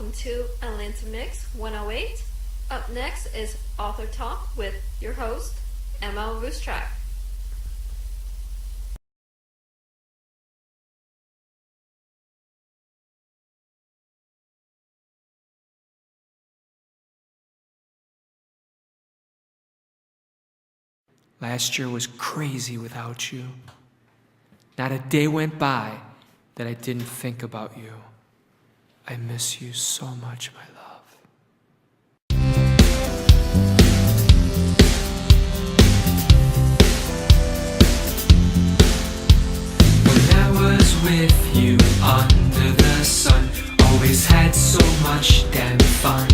welcome to Atlanta Mix 108. Up next is Author Talk with your host, M.L.Ruscsak. Last year was crazy without you. Not a day went by that I didn't think about you. I miss you so much, my love. When I was with you under the sun, always had so much damn fun.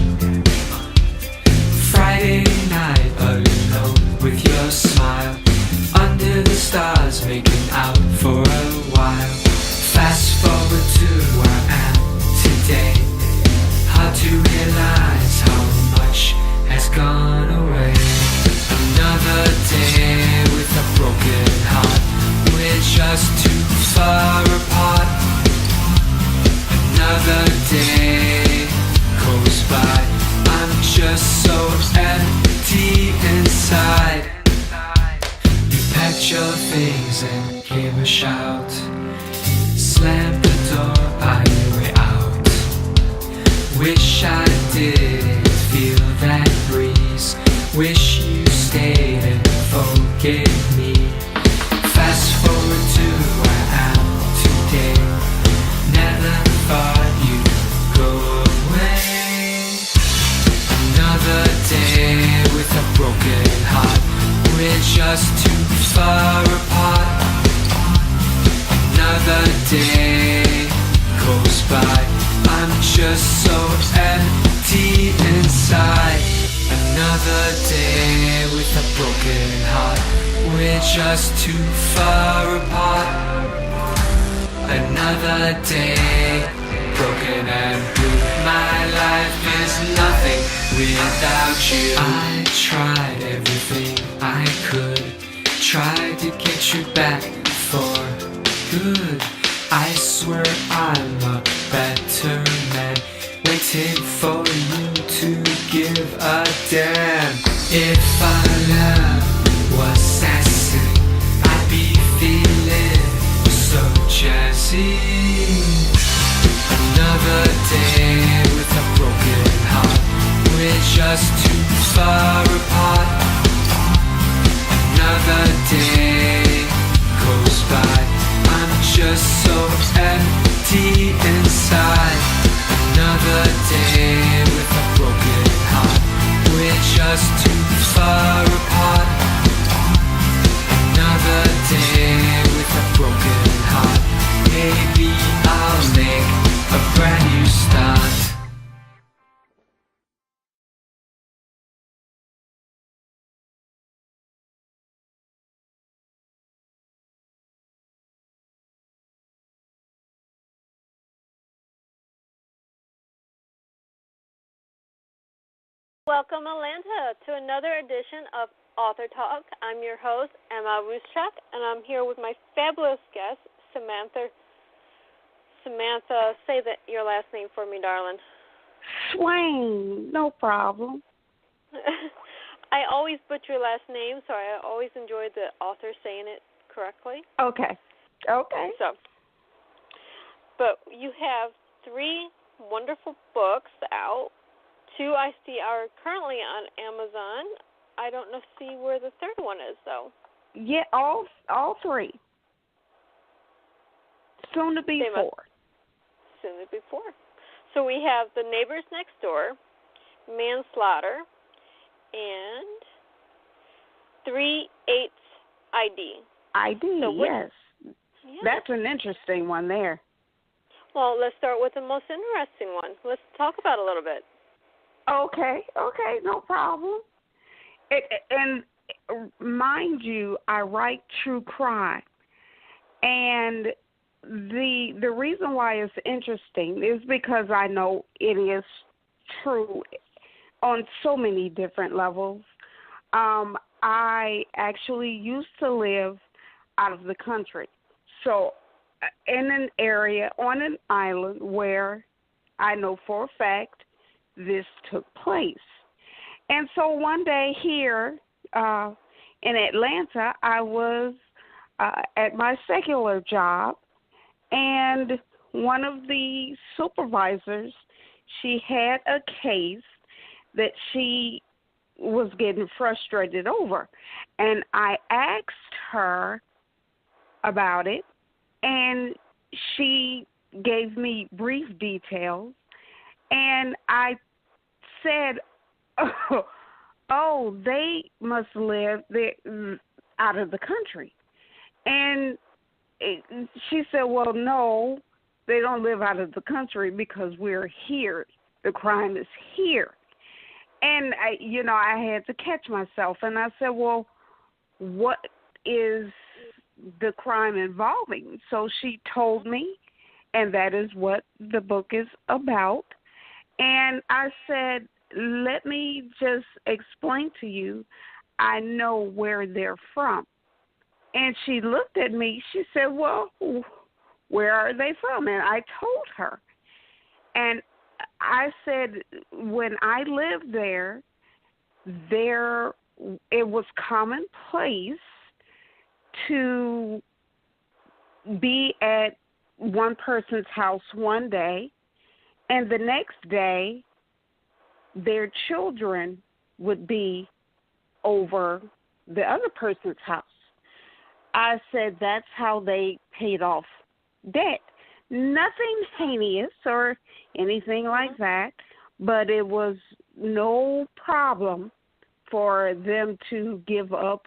Friday night alone with your smile, under the stars making out for a while. Fast forward to where I am today, hard to realize how much has gone away. Another day with a broken heart, we're just too far apart. Another day goes by, I'm just so empty inside. You packed your things and gave a shout, slammed the door on your way out. Wish I didn't feel that breeze, wish you stayed and forgave me. Fast forward to where I am today, never thought you'd go away. Another day with a broken heart, we're just too far apart. Another day goes by, I'm just so empty inside. Another day with a broken heart, we're just too far apart. Another day, broken and blue, my life is nothing without you. I tried everything I could, tried to get you back for good. I swear I'm a better man, waiting for you to give a damn. If our love was sassy, I'd be feeling so jazzy. Another day with a broken heart, we're just too far apart. Another day goes by, I'm just so empty inside. Another day with a broken heart, we're just too far apart. Another day with a broken heart, maybe I'll make a brand new start. Welcome, Atlanta, to another edition of Author Talk. I'm your host, M.L.Ruscsak, and I'm here with my fabulous guest, Samantha. Samantha, say your last name for me, darling. Swain, no problem. I always butcher your last name, so I always enjoy the author saying it correctly. Okay. But you have 3 wonderful books out. 2 I see are currently on Amazon. I don't see where the third one is, though. Yeah, all 3. Soon to be 4. Soon to be 4. So we have The Neighbors Next Door, Manslaughter, and 3/8 ID. ID, so yes. That's an interesting one there. Well, let's start with the most interesting one. Let's talk about it a little bit. Okay, no problem. And mind you, I write true crime, and the reason why it's interesting is because I know it is true on so many different levels. I actually used to live out of the country, so in an area on an island where I know for a fact this took place. And so one day here in Atlanta, I was at my secular job, and one of the supervisors, she had a case that she was getting frustrated over. And I asked her about it, and she gave me brief details, and I said, oh, they must live out of the country. And she said, well, no, they don't live out of the country because we're here. The crime is here. And, I had to catch myself, and I said, well, what is the crime involving? So she told me, and that is what the book is about. And I said, let me just explain to you, I know where they're from. And she looked at me, she said, well, where are they from? And I told her. And I said, when I lived there it was commonplace to be at one person's house one day, and the next day their children would be over the other person's house. I said that's how they paid off debt. Nothing heinous or anything like that, but it was no problem for them to give up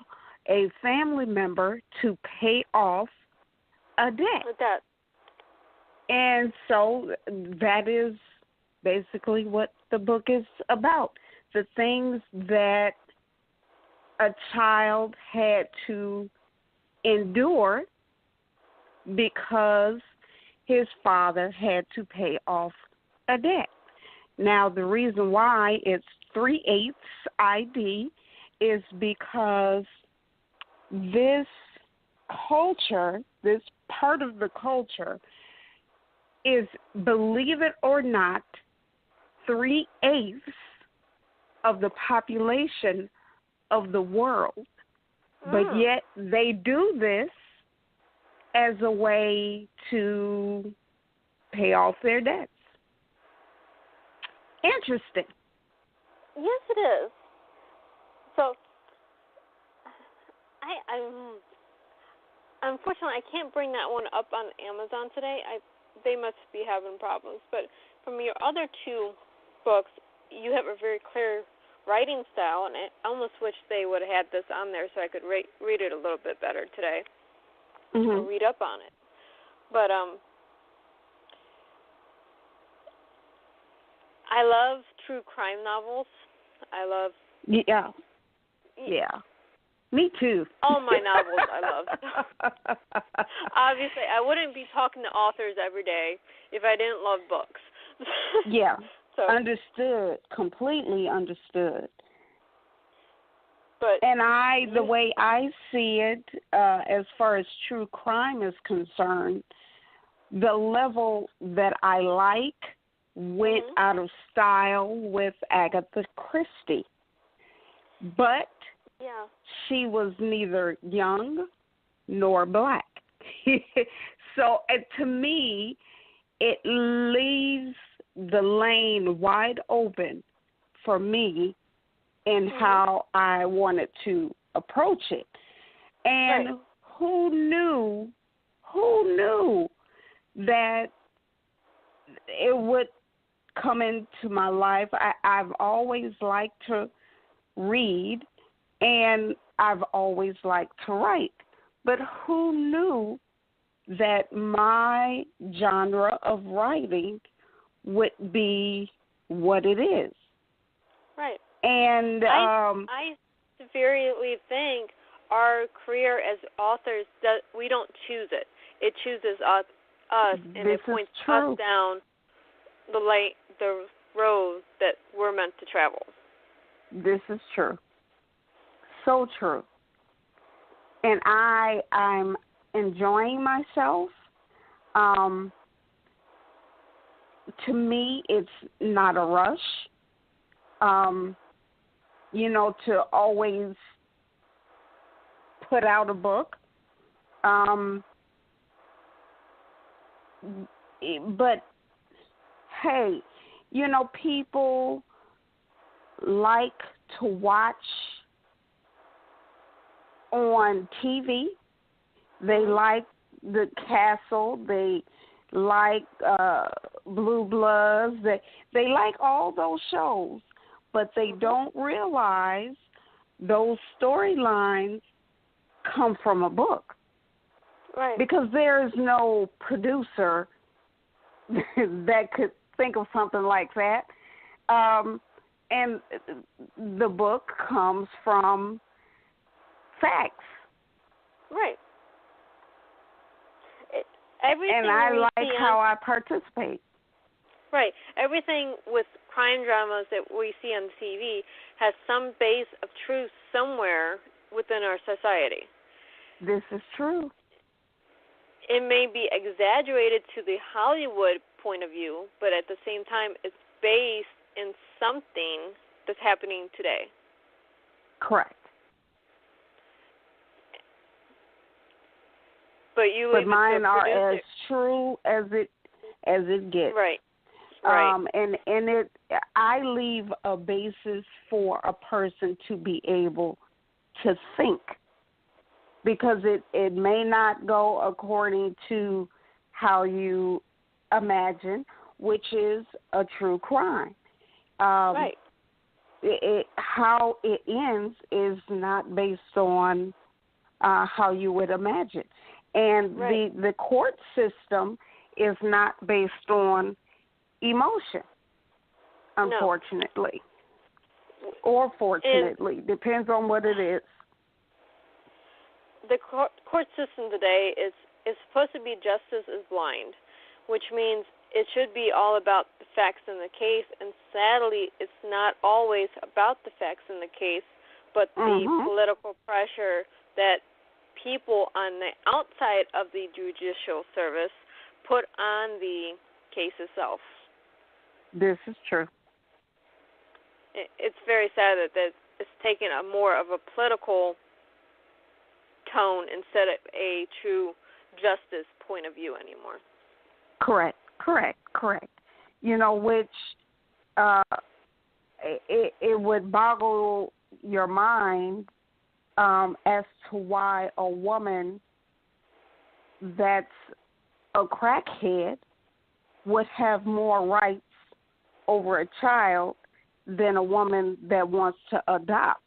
a family member to pay off a debt. And so that is basically what the book is about. The things that a child had to endure because his father had to pay off a debt. Now, the reason why it's 3/8 ID is because this culture, this part of the culture, is, believe it or not, 3/8 of the population of the world. But yet they do this as a way to pay off their debts. Interesting. Yes, it is. So, unfortunately, I can't bring that one up on Amazon today. They must be having problems. But from your other two books, you have a very clear writing style, and I almost wish they would have had this on there so I could read it a little bit better today. Or read up on it. But I love true crime novels. Yeah. Me too. All my novels I love. Obviously, I wouldn't be talking to authors every day if I didn't love books. Yeah. So, understood. Completely understood. And the way I see it, as far as true crime is concerned, the level that I like went out of style with Agatha Christie. But she was neither young nor black. So to me, it leaves the lane wide open for me in how I wanted to approach it. And who knew that it would come into my life? I've always liked to read, and I've always liked to write. But who knew that my genre of writing would be what it is? Right. And I severely think our career as authors, we don't choose it. It chooses us, and it points us down the road that we're meant to travel. This is true. So true. And I'm enjoying myself. to me, it's not a rush. To always put out a book. But hey, people like to watch on TV. They like The Castle. They like Blue Bloods. They like all those shows, but they don't realize those storylines come from a book. Right. Because there is no producer that could think of something like that. And the book comes from facts. Right. Everything and I like how I participate. Right. Everything with crime dramas that we see on TV has some base of truth somewhere within our society. This is true. It may be exaggerated to the Hollywood point of view, but at the same time, it's based in something that's happening today. Correct. But mine are as true as it gets. Right. Right. And I leave a basis for a person to be able to think, because it may not go according to how you imagine, which is a true crime. Right. How it ends is not based on how you would imagine. And right. the court system is not based on emotion, unfortunately. No. Or fortunately. Depends on what it is. The court system today is supposed to be justice is blind, which means it should be all about the facts in the case, and sadly it's not always about the facts in the case, but the political pressure that people on the outside of the judicial service put on the case itself. This is true. It's very sad that it's taken a more of a political tone instead of a true justice point of view anymore. Correct. Which it would boggle your mind as to why a woman that's a crackhead would have more rights over a child than a woman that wants to adopt.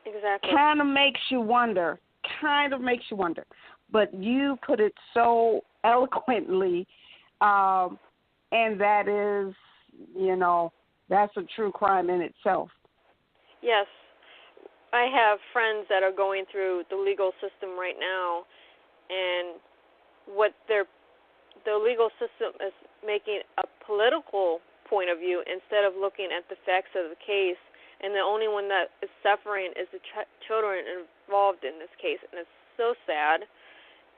Exactly. Kind of makes you wonder. But you put it so eloquently, and that is, that's a true crime in itself. Yes. I have friends that are going through the legal system right now, and what the legal system is making a political point of view instead of looking at the facts of the case, and the only one that is suffering is the children involved in this case, and it's so sad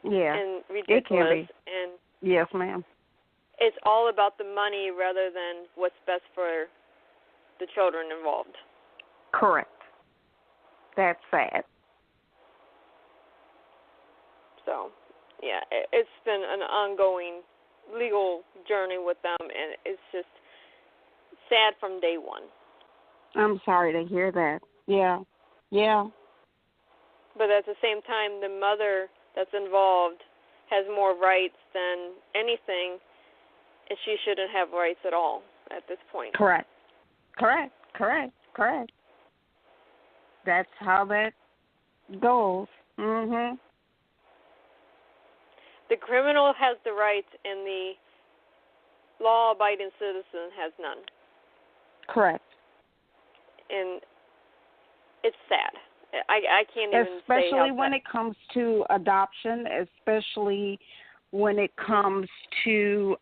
and ridiculous. It can be. And yes, ma'am. It's all about the money rather than what's best for the children involved. Correct. That's sad. So, yeah, it's been an ongoing legal journey with them, and it's just sad from day one. I'm sorry to hear that. Yeah. But at the same time, the mother that's involved has more rights than anything, and she shouldn't have rights at all at this point. Correct. That's how that goes. The criminal has the rights, and the law-abiding citizen has none. Correct. And it's sad. I can't even say especially how when sad. It comes to adoption, especially when it comes to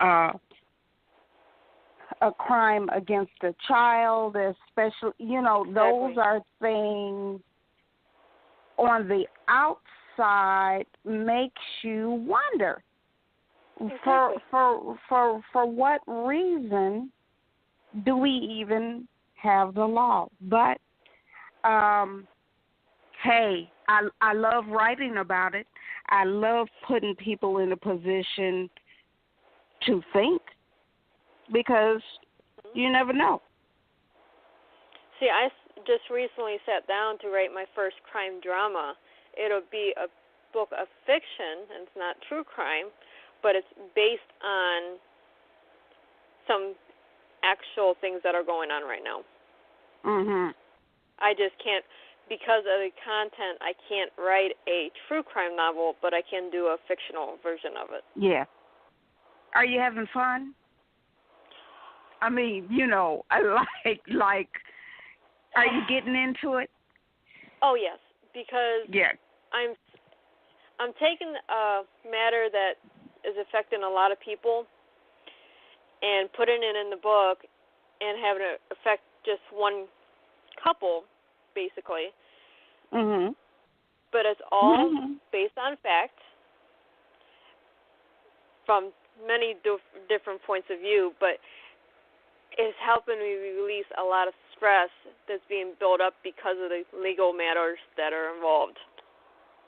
a crime against a child, especially, those are things on the outside makes you wonder, for what reason do we even have the law? But hey, I love writing about it. I love putting people in a position to think, because you never know. See, I just recently sat down to write my first crime drama. It'll be a book of fiction, and it's not true crime, but it's based on some actual things that are going on right now. Mhm. I just can't, because of the content, I can't write a true crime novel, but I can do a fictional version of it. Yeah. Are you having fun? I mean, you know, I like. Are you getting into it? Oh yes, because yeah, I'm taking a matter that is affecting a lot of people and putting it in the book and having it affect just one couple, basically. Mhm. But it's all based on fact from many different points of view, but it's helping me release a lot of stress that's being built up because of the legal matters that are involved.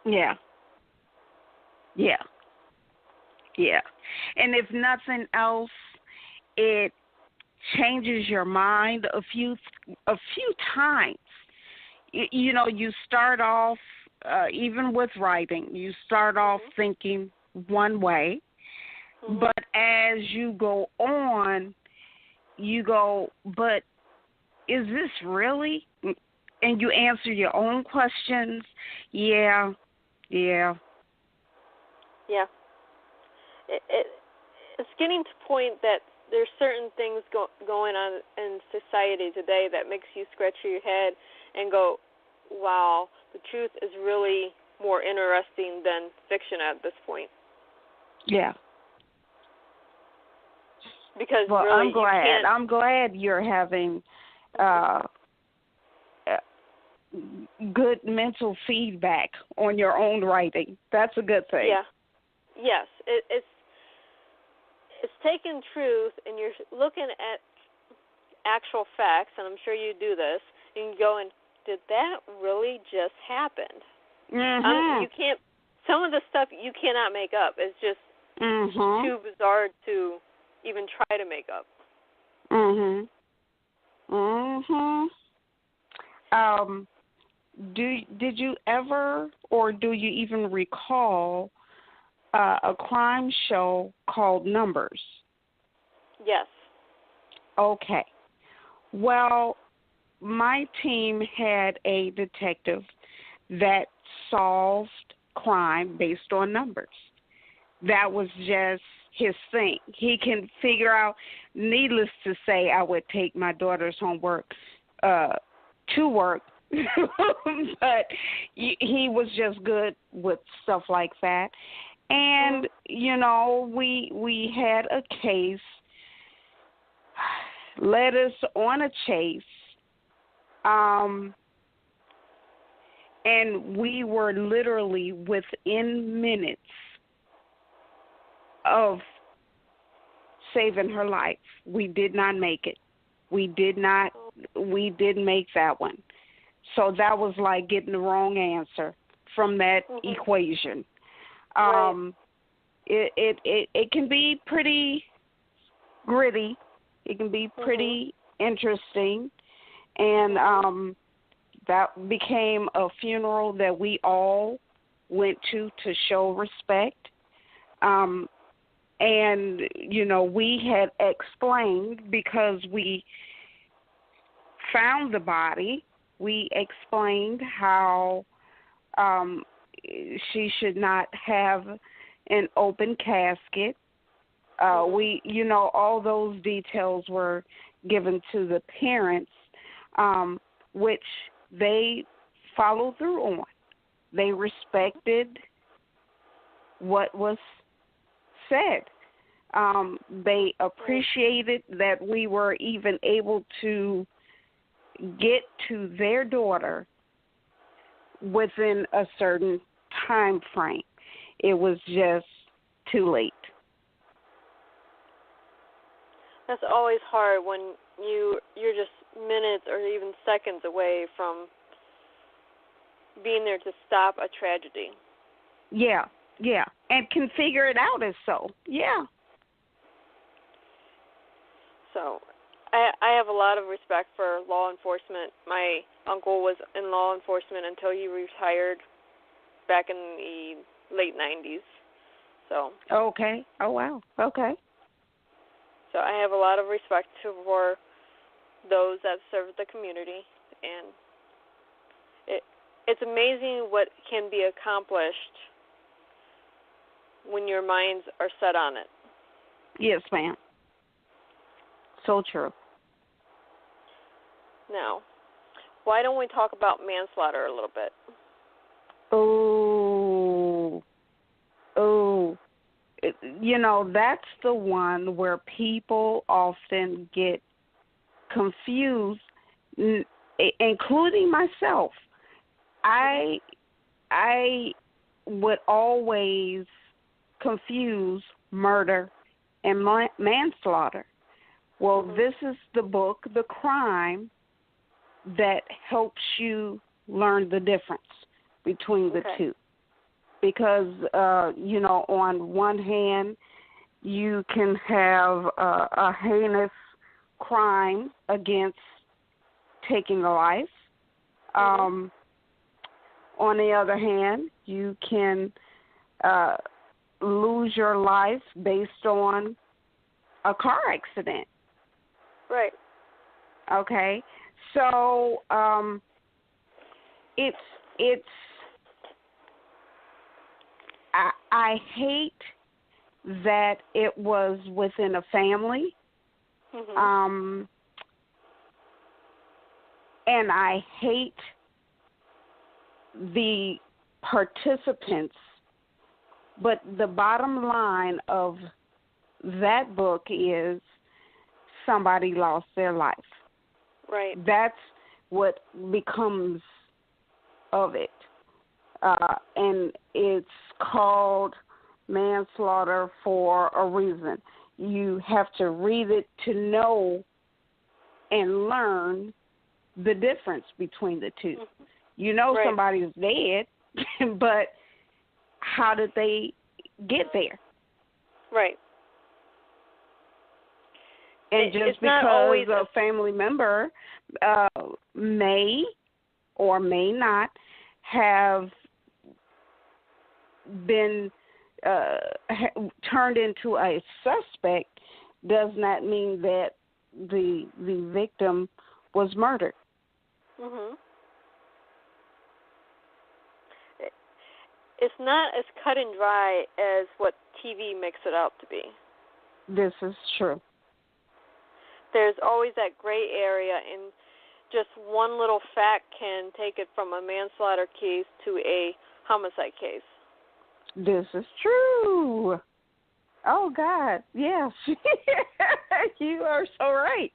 Yeah. Yeah. Yeah. And if nothing else, it changes your mind a few times. You know, you start off, even with writing, you start off thinking one way, but as you go on, you go, but is this really? And you answer your own questions. Yeah. Yeah. It's getting to the point that there's certain things going on in society today that makes you scratch your head and go, wow, the truth is really more interesting than fiction at this point. Yeah. Because well, really, I'm glad you're having good mental feedback on your own writing. That's a good thing. Yeah. Yes, it's taking truth, and you're looking at actual facts, and I'm sure you do this, and going, did that really just happen? You can't. Some of the stuff you cannot make up. It's just too bizarre to even try to make up. Did you ever, or do you even recall a crime show called Numbers? Yes. Okay. Well, my team had a detective that solved crime based on numbers. That was just his thing. He can figure out, needless to say, I would take my daughter's homework to work, but he was just good with stuff like that. And, you know, we had a case, led us on a chase, and we were literally within minutes of saving her life. We did not make it. We didn't make that one. So that was like getting the wrong answer from that equation. It can be pretty gritty. It can be pretty interesting. And that became a funeral that we all went to show respect. And, you know, we had explained, because we found the body, we explained how she should not have an open casket. We, you know, all those details were given to the parents, which they followed through on. They respected what was said. They appreciated that we were even able to get to their daughter within a certain time frame. It was just too late. That's always hard when you're just minutes or even seconds away from being there to stop a tragedy. Yeah, yeah, and can figure it out as so. Yeah. So I have a lot of respect for law enforcement. My uncle was in law enforcement until he retired back in the late 90s. So. Okay. Oh, wow. Okay. So I have a lot of respect for those that serve the community, and it's amazing what can be accomplished when your minds are set on it. Yes, ma'am. So true. Now, why don't we talk about manslaughter a little bit? That's the one where people often get confused, including myself. I would always confuse murder and manslaughter. Well, this is the book, The Crime, that helps you learn the difference between the two. Because, on one hand, you can have a heinous crime against taking a life. On the other hand, you can lose your life based on a car accident. Right. Okay. So it's I hate that it was within a family. And I hate the participants, but the bottom line of that book is somebody lost their life. Right. That's what becomes of it. And it's called manslaughter for a reason. You have to read it to know and learn the difference between the two. You know somebody's dead, but how did they get there? Right. And just because a family member may or may not have been turned into a suspect does not mean that the victim was murdered. It's not as cut and dry as what TV makes it out to be. This is true. There's always that gray area, and just one little fact can take it from a manslaughter case to a homicide case. This is true. Oh, God, yes. You are so right.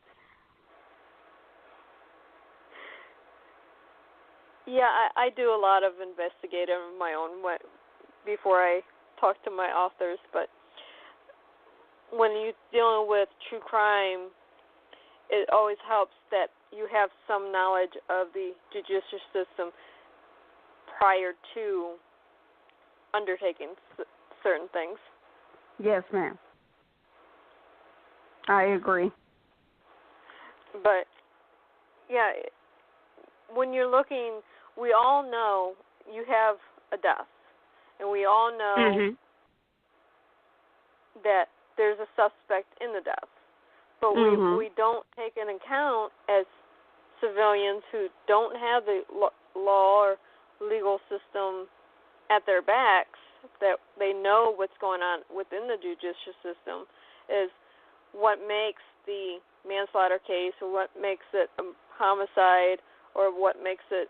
Yeah, I do a lot of investigating of my own before I talk to my authors, but when you're dealing with true crime, it always helps that you have some knowledge of the judicial system prior to undertaking certain things. Yes, ma'am. I agree. But, yeah, when you're looking, we all know you have a death, and we all know that there's a suspect in the death. But we don't take into account as civilians who don't have the law or legal system at their backs, that they know what's going on within the judicial system, is what makes the manslaughter case or what makes it a homicide or what makes it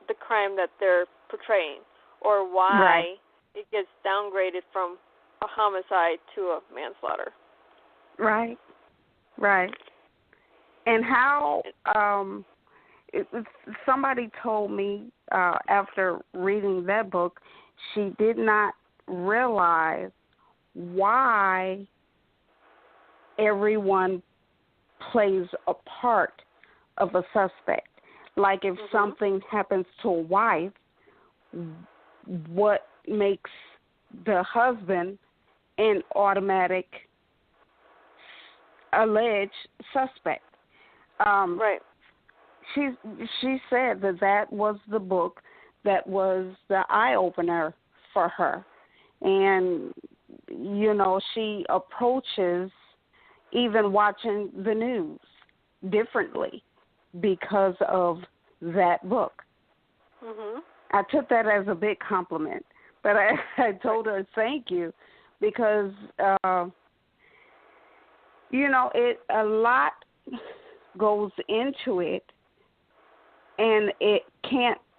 the crime that they're portraying, or why it gets downgraded from a homicide to a manslaughter. Right. And how somebody told me after reading that book, she did not realize why everyone plays a part of a suspect. Like if something happens to a wife, what makes the husband an automatic alleged suspect? Right. She said that was the book that was the eye-opener for her. And, she approaches even watching the news differently because of that book. Mhm. I took that as a big compliment, but I told her thank you because, a lot goes into it, and it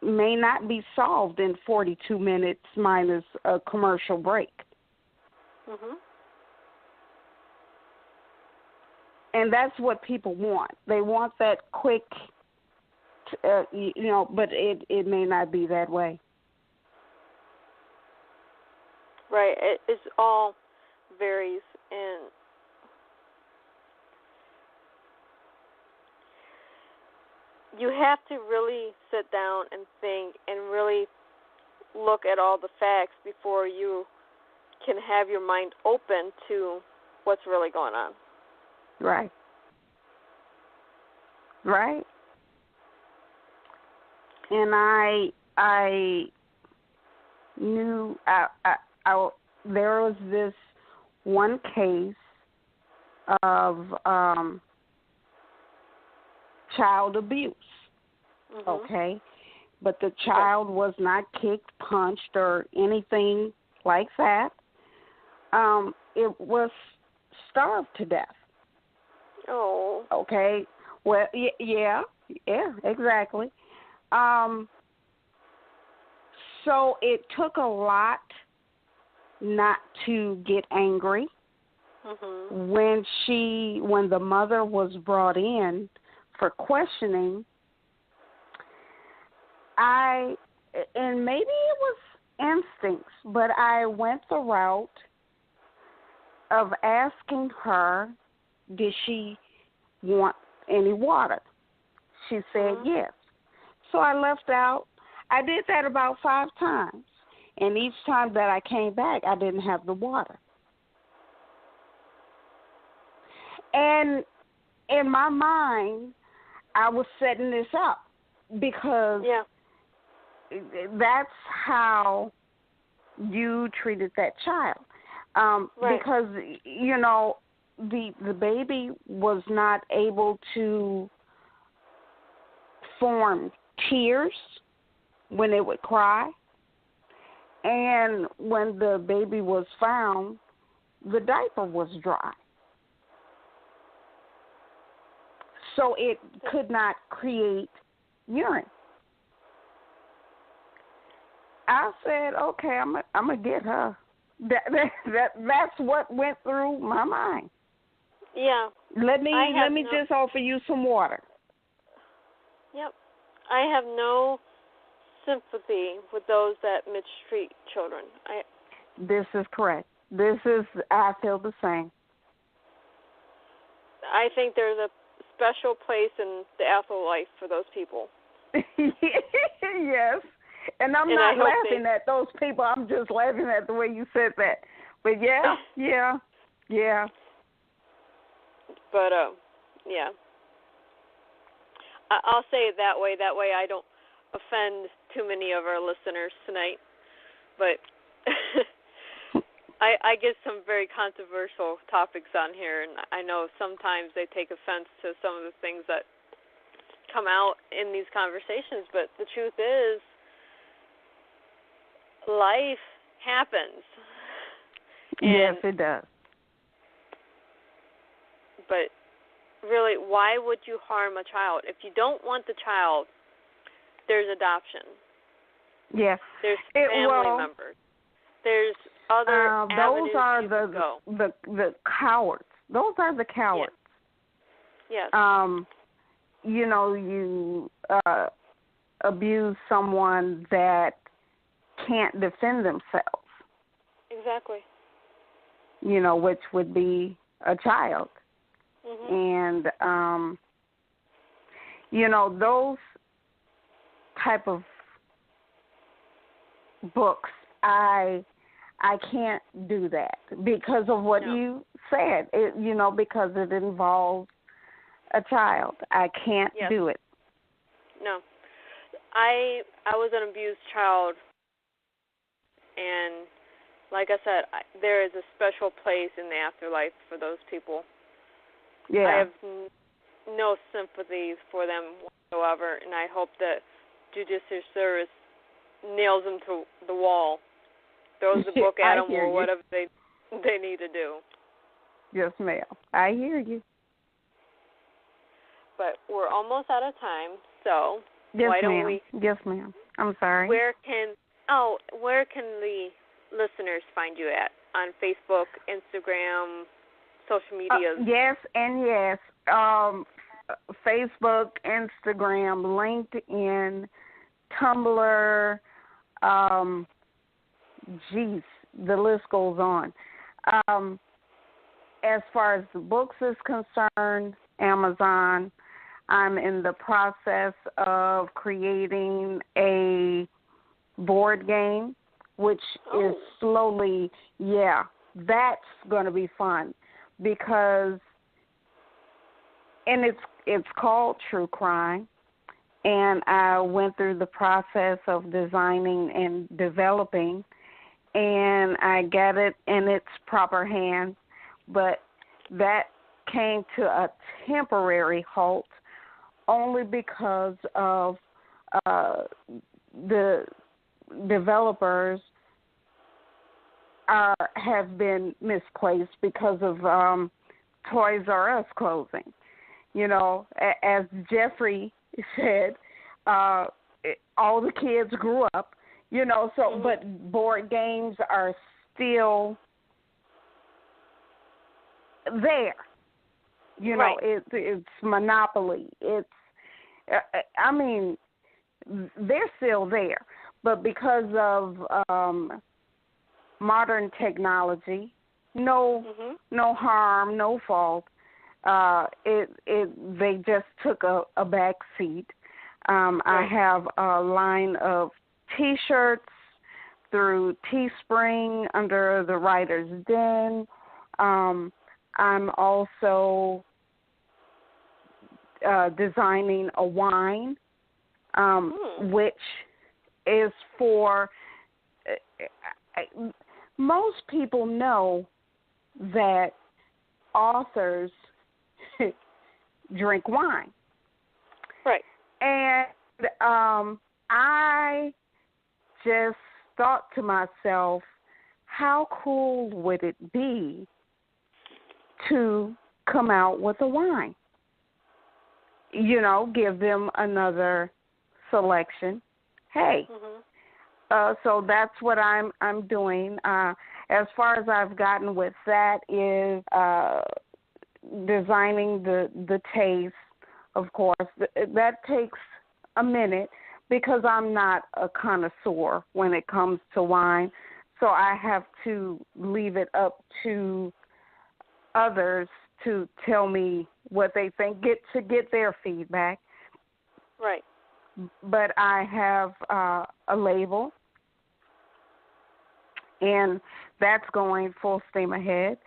may not be solved in 42 minutes minus a commercial break. Mhm. And that's what people want. They want that quick, but it may not be that way. Right. It's all varies, and you have to really sit down and think and really look at all the facts before you can have your mind open to what's really going on. Right. Right. And I knew there was this one case of child abuse. Mhm. Okay, but the child was not kicked, punched, or anything like that. It was starved to death. Oh. Okay. Well, yeah, exactly. So it took a lot not to get angry. Mhm. When the mother was brought in for questioning, and maybe it was instincts, but I went the route of asking her, did she want any water? She said yes. So I left out. I did that about 5 times. And each time that I came back, I didn't have the water. And in my mind, I was setting this up because that's how you treated that child. Right. Because, the baby was not able to form tears when it would cry. And when the baby was found, the diaper was dry. So it could not create urine. I said, okay, I'm gonna get her. That's what went through my mind. Yeah. Let me just offer you some water. Yep. I have no sympathy with those that mistreat children. This is correct. I feel the same. I think there's a special place in the afterlife for those people. Yes. And I'm not laughing at those people. I'm just laughing at the way you said that. But yeah. But, yeah. I'll say it that way. That way I don't offend too many of our listeners tonight. But I get some very controversial topics on here, and I know sometimes they take offense to some of the things that come out in these conversations. But the truth is, life happens. Yes, it does. But really, why would you harm a child? If you don't want the child, there's adoption. Yeah. There's family members. There's other avenues those are you can go. the cowards. Those are the cowards. Yes. You abuse someone that can't defend themselves. Exactly. Which would be a child. And those type of books, I can't do that because of what you said. Because it involves a child. I can't do it. No. I was an abused child, and like I said, there is a special place in the afterlife for those people. Yeah. I have no sympathies for them whatsoever, and I hope that Judicial Service nails them to the wall, throws the book at them, or whatever they need to do. Yes, ma'am. I hear you. But we're almost out of time, so yes, why don't ma'am. we? Yes, ma'am. I'm sorry. Where can the listeners find you at? On Facebook, Instagram, social media? Yes and yes. Facebook, Instagram, LinkedIn, Tumblr. The list goes on. As far as the books is concerned, Amazon. I'm in the process of creating a board game, which is slowly, that's going to be fun because, and it's called True Crime, and I went through the process of designing and developing, and I got it in its proper hands, but that came to a temporary halt only because of the developers have been misplaced because of Toys R Us closing. As Jeffrey said, all the kids grew up, but board games are still there. Right. It's Monopoly. It's, they're still there. But because of modern technology, no harm, no fault. They just took a back seat. I have a line of T-shirts through Teespring under the Writer's Den. I'm also designing a wine, which is for most people know that authors drink wine. Right. And I just thought to myself, how cool would it be to come out with a wine? Give them another selection. Hey, so that's what I'm doing. As far as I've gotten with that is designing the taste. Of course, that takes a minute because I'm not a connoisseur when it comes to wine. So I have to leave it up to others to tell me what they think, get their feedback. Right. But I have a label, and that's going full steam ahead.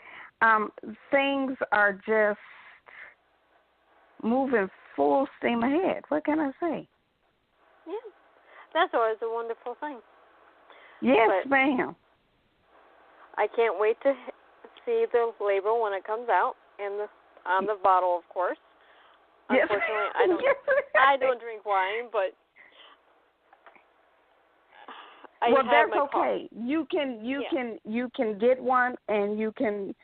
Things are just moving full steam ahead. What can I say? Yeah, that's always a wonderful thing. Yes, ma'am. I can't wait to see the label when it comes out, and on the bottle, of course. Yes. Unfortunately, I don't drink wine, but that's okay. You can get one, and you can.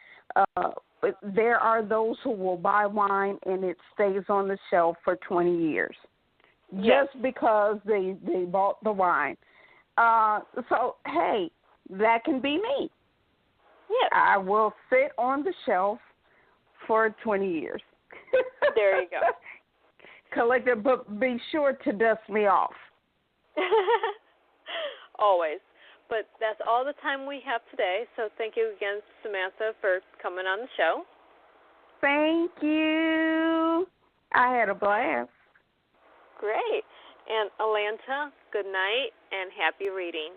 There are those who will buy wine and it stays on the shelf for 20 years, just because they bought the wine. So hey, that can be me. Yes. I will sit on the shelf for 20 years. There you go. Collect it, but be sure to dust me off. Always. But that's all the time we have today, so thank you again, Samantha, for coming on the show. Thank you. I had a blast. Great. And Alanta, good night and happy reading.